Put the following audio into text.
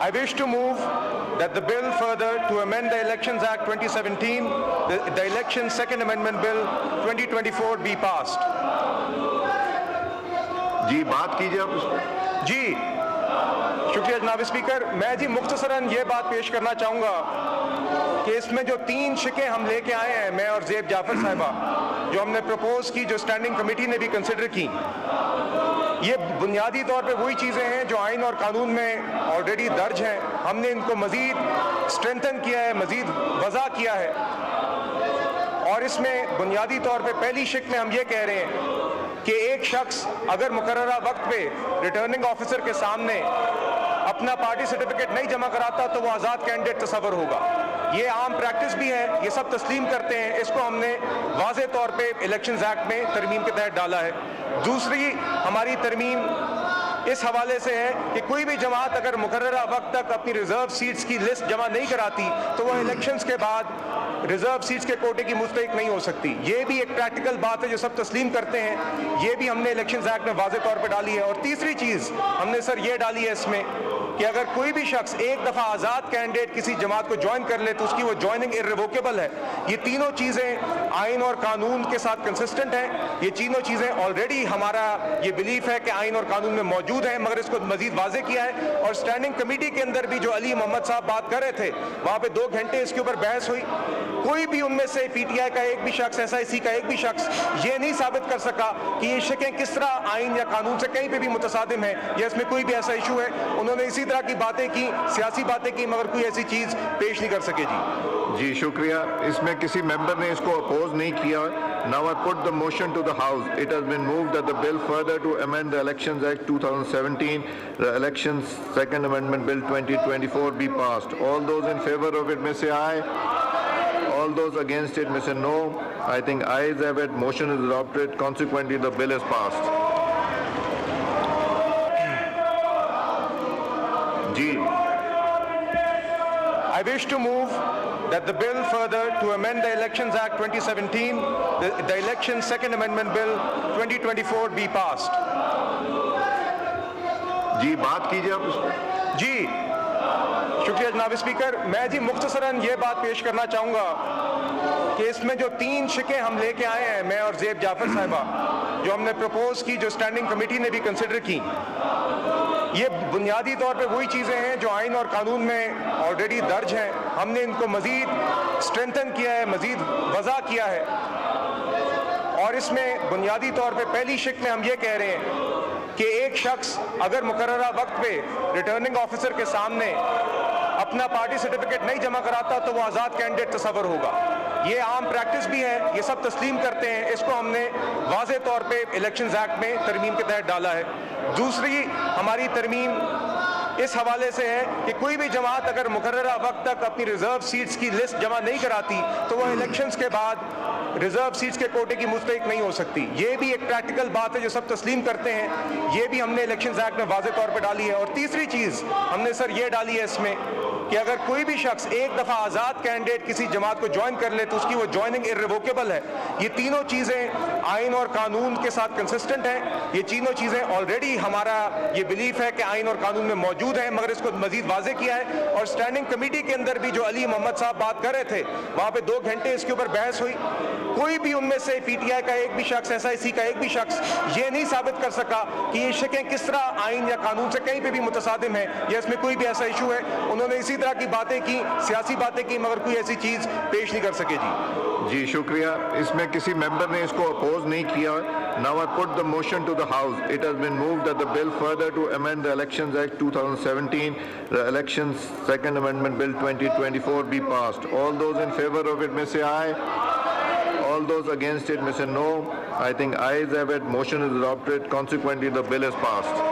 I wish to move that the bill further to amend the Elections Act 2017, the Elections Second Amendment Bill 2024 be passed. جی بات کیجیے آپ اس پر. جی شکریہ جناب speaker. میں جی مختصراً یہ بات پیش کرنا چاہوں گا کہ اس میں جو 3 شقیں ہم لے کے آئے ہیں، میں اور زیب جعفر صاحبہ، جو ہم نے پروپوز کی، جو اسٹینڈنگ کمیٹی نے بھی کنسیڈر کی، یہ بنیادی طور پہ وہی چیزیں ہیں جو آئین اور قانون میں آلریڈی درج ہیں. ہم نے ان کو مزید اسٹرینتھن کیا ہے، مزید وضع کیا ہے. اور اس میں بنیادی طور پہ پہلی شق میں ہم یہ کہہ رہے ہیں کہ ایک شخص اگر مقررہ وقت پہ ریٹرننگ آفیسر کے سامنے اپنا پارٹی سرٹیفکیٹ نہیں جمع کراتا تو وہ آزاد کینڈیڈیٹ تصور ہوگا. یہ عام پریکٹس بھی ہے، یہ سب تسلیم کرتے ہیں. اس کو ہم نے واضح طور پہ الیکشنز ایکٹ میں ترمیم کے تحت ڈالا ہے. دوسری ہماری ترمیم اس حوالے سے ہے کہ کوئی بھی جماعت اگر مقررہ وقت تک اپنی ریزرو سیٹس کی لسٹ جمع نہیں کراتی تو وہ الیکشنز کے بعد ریزرو سیٹس کے کوٹے کی مستحق نہیں ہو سکتی. یہ بھی ایک پریکٹیکل بات ہے جو سب تسلیم کرتے ہیں. یہ بھی ہم نے الیکشنز ایکٹ میں واضح طور پہ ڈالی ہے. اور تیسری چیز ہم نے سر یہ ڈالی ہے اس میں کہ اگر کوئی بھی شخص ایک دفعہ آزاد کینڈیڈیٹ کسی جماعت کو جوائن کر لے تو اس کی وہ جوائننگ irrevocable ہے. یہ تینوں چیزیں آئین اور قانون کے ساتھ کنسسٹنٹ ہیں. یہ تینوں چیزیں آلریڈی ہمارا یہ بلیف ہے کہ آئین اور قانون میں موجود ہیں، مگر اس کو مزید واضح کیا ہے. اور اسٹینڈنگ کمیٹی کے اندر بھی جو علی محمد صاحب بات کر رہے تھے، وہاں پہ 2 گھنٹے اس کے اوپر بحث ہوئی. کوئی بھی ان میں سے پی ٹی آئی کا ایک بھی شخص، ایس آئی سی کا ایک بھی شخص یہ نہیں ثابت کر سکا کہ یہ شقیں کس طرح آئین یا قانون سے کہیں پہ بھی متصادم ہیں یا اس میں کوئی بھی ایسا ایشو ہے. انہوں نے اسی طرح کی باتیں کی، سیاسی باتیں کی، مگر کوئی ایسی چیز پیش نہیں کر سکے. جی شکریہ. اس میں کسی ممبر نے اس کو اپوز نہیں کیا. Now I put the motion to the House. It has been moved that the bill further to amend the Elections Act 2017, the Elections Second Amendment Bill 2024 be passed. All those in favor of it may say aye. All those against it may say no. I think ayes have it. Motion is adopted. Consequently, the bill is passed. Ji. I wish to move that the bill further to amend the Elections Act 2017, the Elections Second Amendment Bill 2024 be passed. جی بات کیجیے آپ اس پر. جی شکریہ جناب speaker. میں جی مختصراً یہ بات پیش کرنا چاہوں گا کہ اس میں جو 3 شقیں ہم لے کے آئے ہیں، میں اور زیب جعفر صاحبہ، جو ہم نے پروپوز کی، جو اسٹینڈنگ کمیٹی نے بھی کنسیڈر کی، یہ بنیادی طور پہ وہی چیزیں ہیں جو آئین اور قانون میں آلریڈی درج ہیں. ہم نے ان کو مزید اسٹرینتھن کیا ہے، مزید وضع کیا ہے. اور اس میں بنیادی طور پہ پہلی شق میں ہم یہ کہہ رہے ہیں کہ ایک شخص اگر مقررہ وقت پہ ریٹرننگ آفیسر کے سامنے اپنا پارٹی سرٹیفکیٹ نہیں جمع کراتا تو وہ آزاد کینڈیڈیٹ تصور ہوگا. یہ عام پریکٹس بھی ہے، یہ سب تسلیم کرتے ہیں. اس کو ہم نے واضح طور پہ الیکشنز ایکٹ میں ترمیم کے تحت ڈالا ہے. دوسری ہماری ترمیم اس حوالے سے ہے کہ کوئی بھی جماعت اگر مقررہ وقت تک اپنی ریزرو سیٹس کی لسٹ جمع نہیں کراتی تو وہ الیکشنز کے بعد ریزرو سیٹس کے کوٹے کی مستحق نہیں ہو سکتی. یہ بھی ایک پریکٹیکل بات ہے جو سب تسلیم کرتے ہیں. یہ بھی ہم نے الیکشنز ایکٹ میں واضح طور پہ ڈالی ہے. اور تیسری چیز ہم نے سر یہ ڈالی ہے اس میں کہ اگر کوئی بھی شخص ایک دفعہ آزاد کینڈیڈیٹ کسی جماعت کو جوائن کر لے تو اس کی وہ جوائننگ irrevocable ہے. یہ تینوں چیزیں آئین اور قانون کے ساتھ کنسسٹنٹ ہیں. یہ تینوں چیزیں آلریڈی ہمارا یہ بلیف ہے کہ آئین اور قانون میں موجود ہیں، مگر اس کو مزید واضح کیا ہے. اور اسٹینڈنگ کمیٹی کے اندر بھی جو علی محمد صاحب بات کر رہے تھے، وہاں پہ 2 گھنٹے اس کے اوپر بحث ہوئی. کوئی بھی ان میں سے پی ٹی آئی کا ایک بھی شخص، ایس آئی سی کا ایک بھی شخص یہ نہیں ثابت کر سکا کہ یہ شقیں کس طرح آئین یا قانون سے کہیں پہ بھی متصادم ہیں یا اس میں کوئی بھی ایسا ایشو ہے. انہوں نے اسی طرح کی باتیں کی، سیاسی باتیں کی، مگر کوئی ایسی چیز پیش نہیں کر سکے. جی شکریہ. اس میں کسی ممبر نے اس کو اپوز نہیں کیا. Now I put the motion to the House. It has been moved that the bill further to amend the Elections Act 2017, the Elections Second Amendment Bill 2024 be passed. All those in favor of it may say aye. All those against it may say no. I think ayes have it. Motion is adopted. Consequently, the bill is passed.